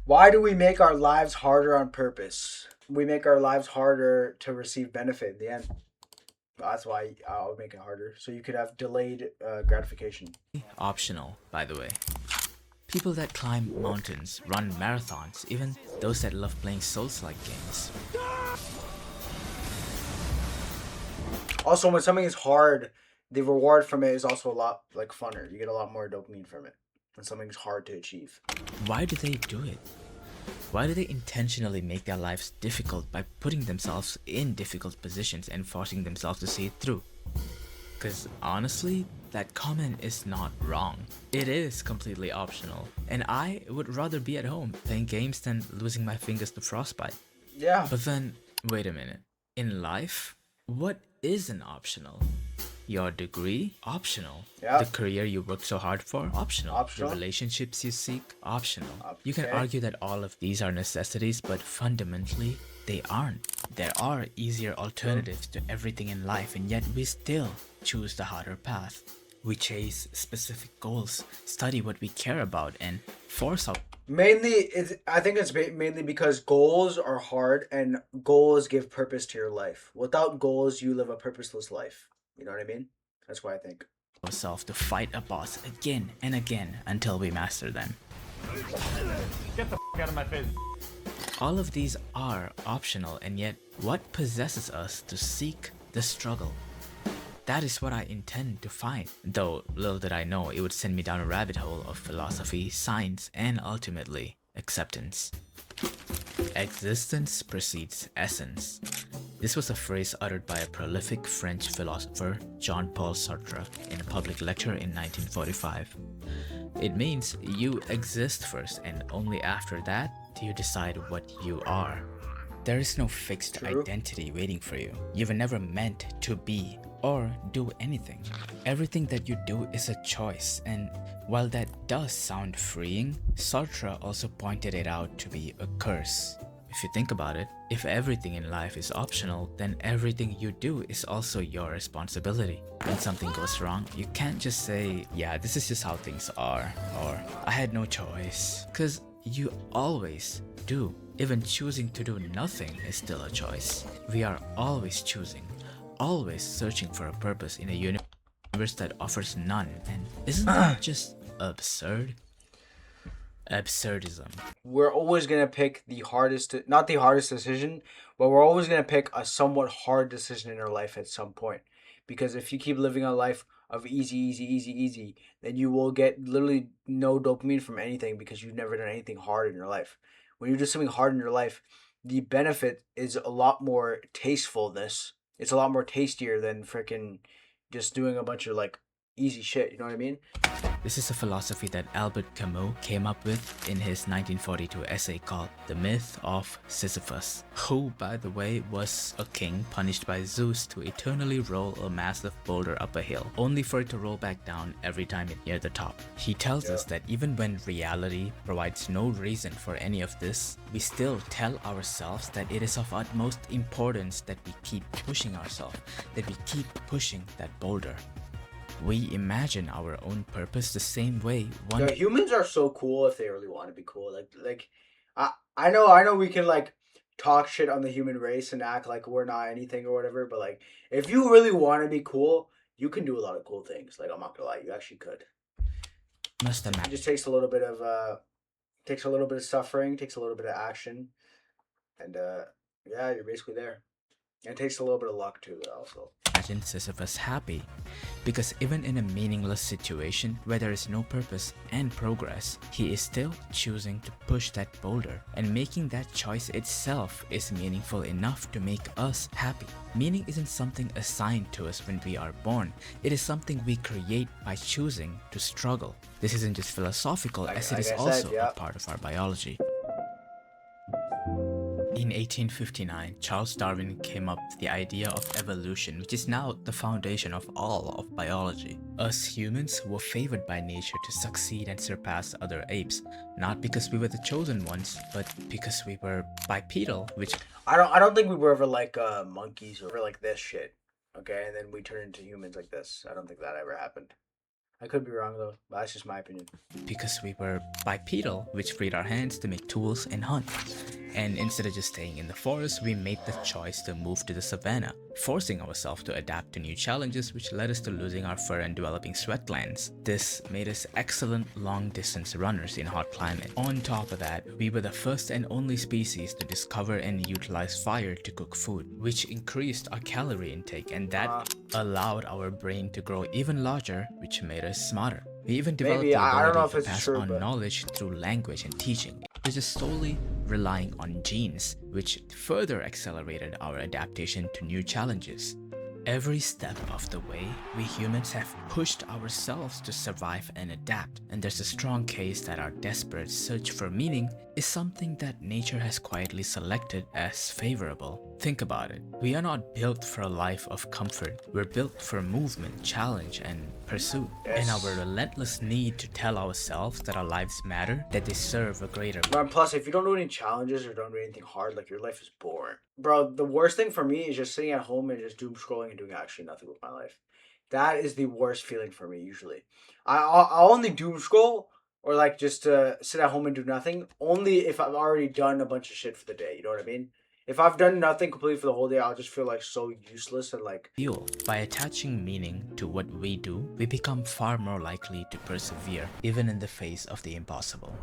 Why do we make our lives harder on purpose? We make our lives harder to receive benefit in the end. That's why I'll make it harder. So you could have delayed gratification. Optional, by the way. People that climb mountains, run marathons, even those that love playing Souls-like games. Also, when something is hard, the reward from it is also a lot like funner. You get a lot more dopamine from it when something's hard to achieve. Why do they do it? Why do they intentionally make their lives difficult by putting themselves in difficult positions and forcing themselves to see it through? Because honestly, that comment is not wrong. It is completely optional, and I would rather be at home playing games than losing my fingers to frostbite. Yeah. But then, wait a minute. In life, what isn't optional? Your degree? Optional. Yeah. The career you work so hard for? Optional. Optional. The relationships you seek? Optional. You can Okay. argue that all of these are necessities, but fundamentally, they aren't. There are easier alternatives to everything in life, and yet we still choose the harder path. We chase specific goals, study what we care about, and force our I think it's mainly because goals are hard and goals give purpose to your life. Without goals, you live a purposeless life. You know what I mean? That's why I think. ourselves to fight a boss again and again until we master them. Get the f out of my face. All of these are optional, and yet what possesses us to seek the struggle? That is what I intend to find, though little did I know it would send me down a rabbit hole of philosophy, science, and ultimately, acceptance. Existence precedes essence. This was a phrase uttered by a prolific French philosopher, Jean-Paul Sartre, in a public lecture in 1945. It means you exist first, and only after that do you decide what you are. There is no fixed True. identity waiting for you. You were never meant to be or do anything. Everything that you do is a choice, and while that does sound freeing, Sartre also pointed it out to be a curse. If you think about it, if everything in life is optional, then everything you do is also your responsibility. When something goes wrong, you can't just say, yeah, this is just how things are, or I had no choice. Because you always do. Even choosing to do nothing is still a choice. We are always choosing, always searching for a purpose in a universe that offers none. And isn't that just absurd? Absurdism. We're always gonna pick the hardest, not the hardest decision, but we're always gonna pick a somewhat hard decision in our life at some point. Because if you keep living a life of easy, easy, easy, easy, then you will get literally no dopamine from anything because you've never done anything hard in your life. When you do something hard in your life, the benefit is a lot more tastefulness. It's a lot more tastier than freaking just doing a bunch of like easy shit. You know what I mean? This is a philosophy that Albert Camus came up with in his 1942 essay called The Myth of Sisyphus, who, by the way, was a king punished by Zeus to eternally roll a massive boulder up a hill, only for it to roll back down every time it neared the top. He tells us that even when reality provides no reason for any of this, we still tell ourselves that it is of utmost importance that we keep pushing ourselves, that we keep pushing that boulder. We imagine our own purpose the same way one The humans are so cool if they really want to be cool. I know we can like talk shit on the human race and act like we're not anything or whatever, but like if you really want to be cool, you can do a lot of cool things. Like I'm not gonna lie, you actually could. must It imagine. just takes a little bit of suffering, takes a little bit of action, and yeah, you're basically there. And it takes a little bit of luck too, also. Sisyphus happy, because even in a meaningless situation where there is no purpose and progress, he is still choosing to push that boulder, and making that choice itself is meaningful enough to make us happy. Meaning isn't something assigned to us when we are born, it is something we create by choosing to struggle. This isn't just philosophical, as it is also a part of our biology. In 1859, Charles Darwin came up with the idea of evolution, which is now the foundation of all of biology. Us humans were favored by nature to succeed and surpass other apes, not because we were the chosen ones, but because we were bipedal, which I don't think we were ever like monkeys or ever like this shit. Okay, and then we turned into humans like this. I don't think that ever happened. I could be wrong though, but that's just my opinion. Because we were bipedal, which freed our hands to make tools and hunt. And instead of just staying in the forest, we made the choice to move to the savannah, forcing ourselves to adapt to new challenges, which led us to losing our fur and developing sweat glands. This made us excellent long-distance runners in hot climate. On top of that, we were the first and only species to discover and utilize fire to cook food, which increased our calorie intake, and that allowed our brain to grow even larger, which made us smarter. We even developed Maybe the I don't know ability if to it's pass true, on but knowledge through language and teaching. It is solely relying on genes, which further accelerated our adaptation to new challenges. Every step of the way, we humans have pushed ourselves to survive and adapt, and there's a strong case that our desperate search for meaning is something that nature has quietly selected as favorable. Think about it. We are not built for a life of comfort. We're built for movement, challenge, and pursuit. And our relentless need to tell ourselves that our lives matter, that they serve a greater. Bro, and plus, if you don't do any challenges or don't do anything hard, like your life is boring. Bro, the worst thing for me is just sitting at home and just doom scrolling and doing actually nothing with my life. That is the worst feeling for me usually. I'll only doom scroll or like just sit at home and do nothing only if I've already done a bunch of shit for the day. You know what I mean? If I've done nothing completely for the whole day, I'll just feel like so useless and like Fuel. By attaching meaning to what we do, we become far more likely to persevere, even in the face of the impossible.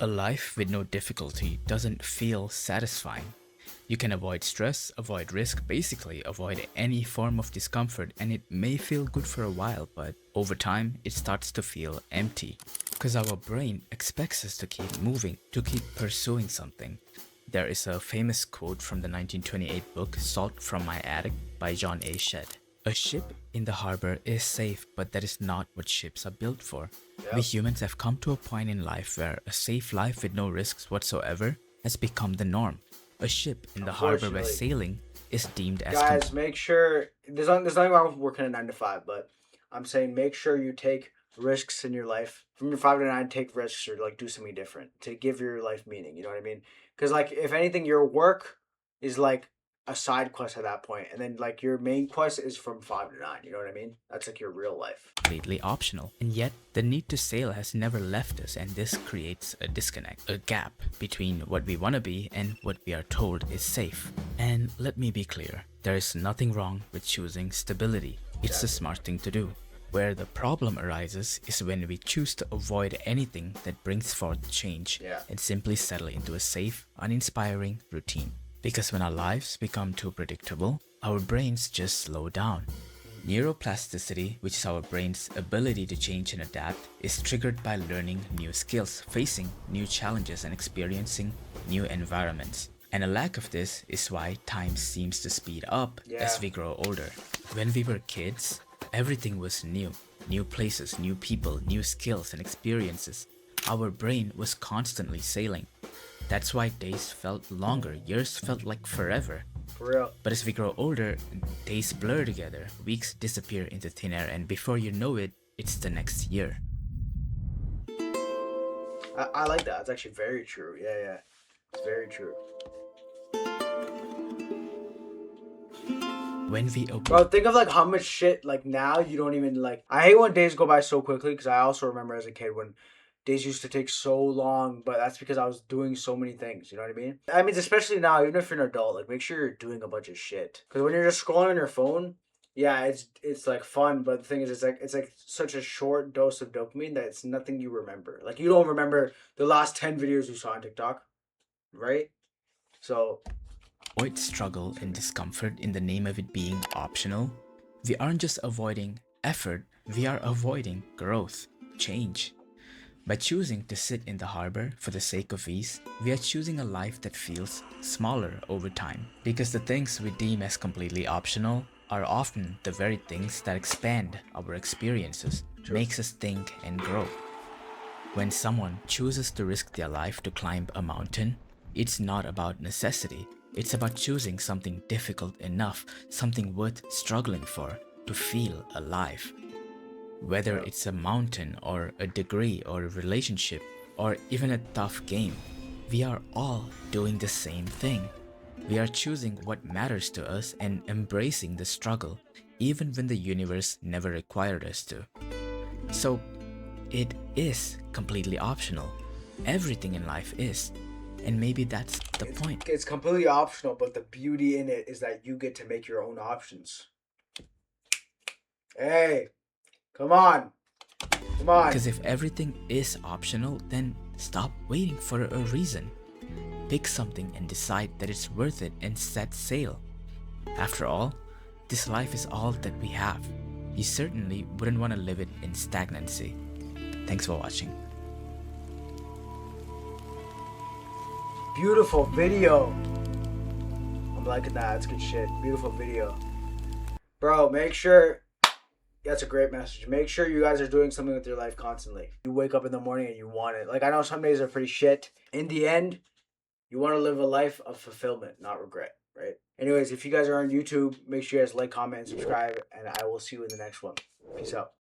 A life with no difficulty doesn't feel satisfying. You can avoid stress, avoid risk, basically avoid any form of discomfort, and it may feel good for a while, but over time it starts to feel empty. Because our brain expects us to keep moving, to keep pursuing something. There is a famous quote from the 1928 book Salt from My Attic by John A. Shedd. A ship in the harbor is safe, but that is not what ships are built for. We humans have come to a point in life where a safe life with no risks whatsoever has become the norm. A ship in the harbor where sailing is deemed as guys, make sure there's nothing wrong with working a 9 to 5, but I'm saying make sure you take risks in your life. From your 5 to 9, take risks or like do something different to give your life meaning. You know what I mean? Because like if anything, your work is like a side quest at that point, and then like your main quest is from 5 to 9. You know what I mean? That's like your real life. completely optional. And yet, the need to sail has never left us, and this creates a disconnect, a gap between what we want to be and what we are told is safe. And let me be clear, there is nothing wrong with choosing stability. It's the smart thing to do. Where the problem arises is when we choose to avoid anything that brings forth change and simply settle into a safe, uninspiring routine. Because when our lives become too predictable, our brains just slow down. Neuroplasticity, which is our brain's ability to change and adapt, is triggered by learning new skills, facing new challenges, and experiencing new environments. And a lack of this is why time seems to speed up as we grow older. When we were kids, everything was new. New places, new people, new skills and experiences. Our brain was constantly sailing. That's why days felt longer, years felt like forever. For real. But as we grow older, days blur together, weeks disappear into thin air, and before you know it, it's the next year. I like that. It's actually very true. Yeah. It's very true. When we open Bro, think of like how much shit like now you don't even like. I hate when days go by so quickly because I also remember as a kid when days used to take so long, but that's because I was doing so many things. You know what I mean? I mean, especially now, even if you're an adult, like make sure you're doing a bunch of shit. Because when you're just scrolling on your phone, yeah, it's like fun, but the thing is, it's like such a short dose of dopamine that it's nothing you remember. Like you don't remember the last 10 videos you saw on TikTok, right? So avoid struggle and discomfort in the name of it being optional, we aren't just avoiding effort, we are avoiding growth, change. By choosing to sit in the harbor for the sake of ease, we are choosing a life that feels smaller over time. Because the things we deem as completely optional are often the very things that expand our experiences, makes us think and grow. When someone chooses to risk their life to climb a mountain, it's not about necessity. It's about choosing something difficult enough, something worth struggling for, to feel alive. Whether it's a mountain or a degree or a relationship or even a tough game, we are all doing the same thing. We are choosing what matters to us and embracing the struggle, even when the universe never required us to. So, it is completely optional. Everything in life is. And maybe that's the point. It's completely optional, but the beauty in it is that you get to make your own options. Hey, come on. Come on. Because if everything is optional, then stop waiting for a reason. Pick something and decide that it's worth it and set sail. After all, this life is all that we have. You certainly wouldn't want to live it in stagnancy. Thanks for watching. Beautiful video. I'm liking that. That's good shit. Beautiful video. Bro, make sure... That's a great message. Make sure you guys are doing something with your life constantly. You wake up in the morning and you want it. Like, I know some days are pretty shit. In the end, you want to live a life of fulfillment, not regret, right? Anyways, if you guys are on YouTube, make sure you guys like, comment, and subscribe, and I will see you in the next one. Peace out.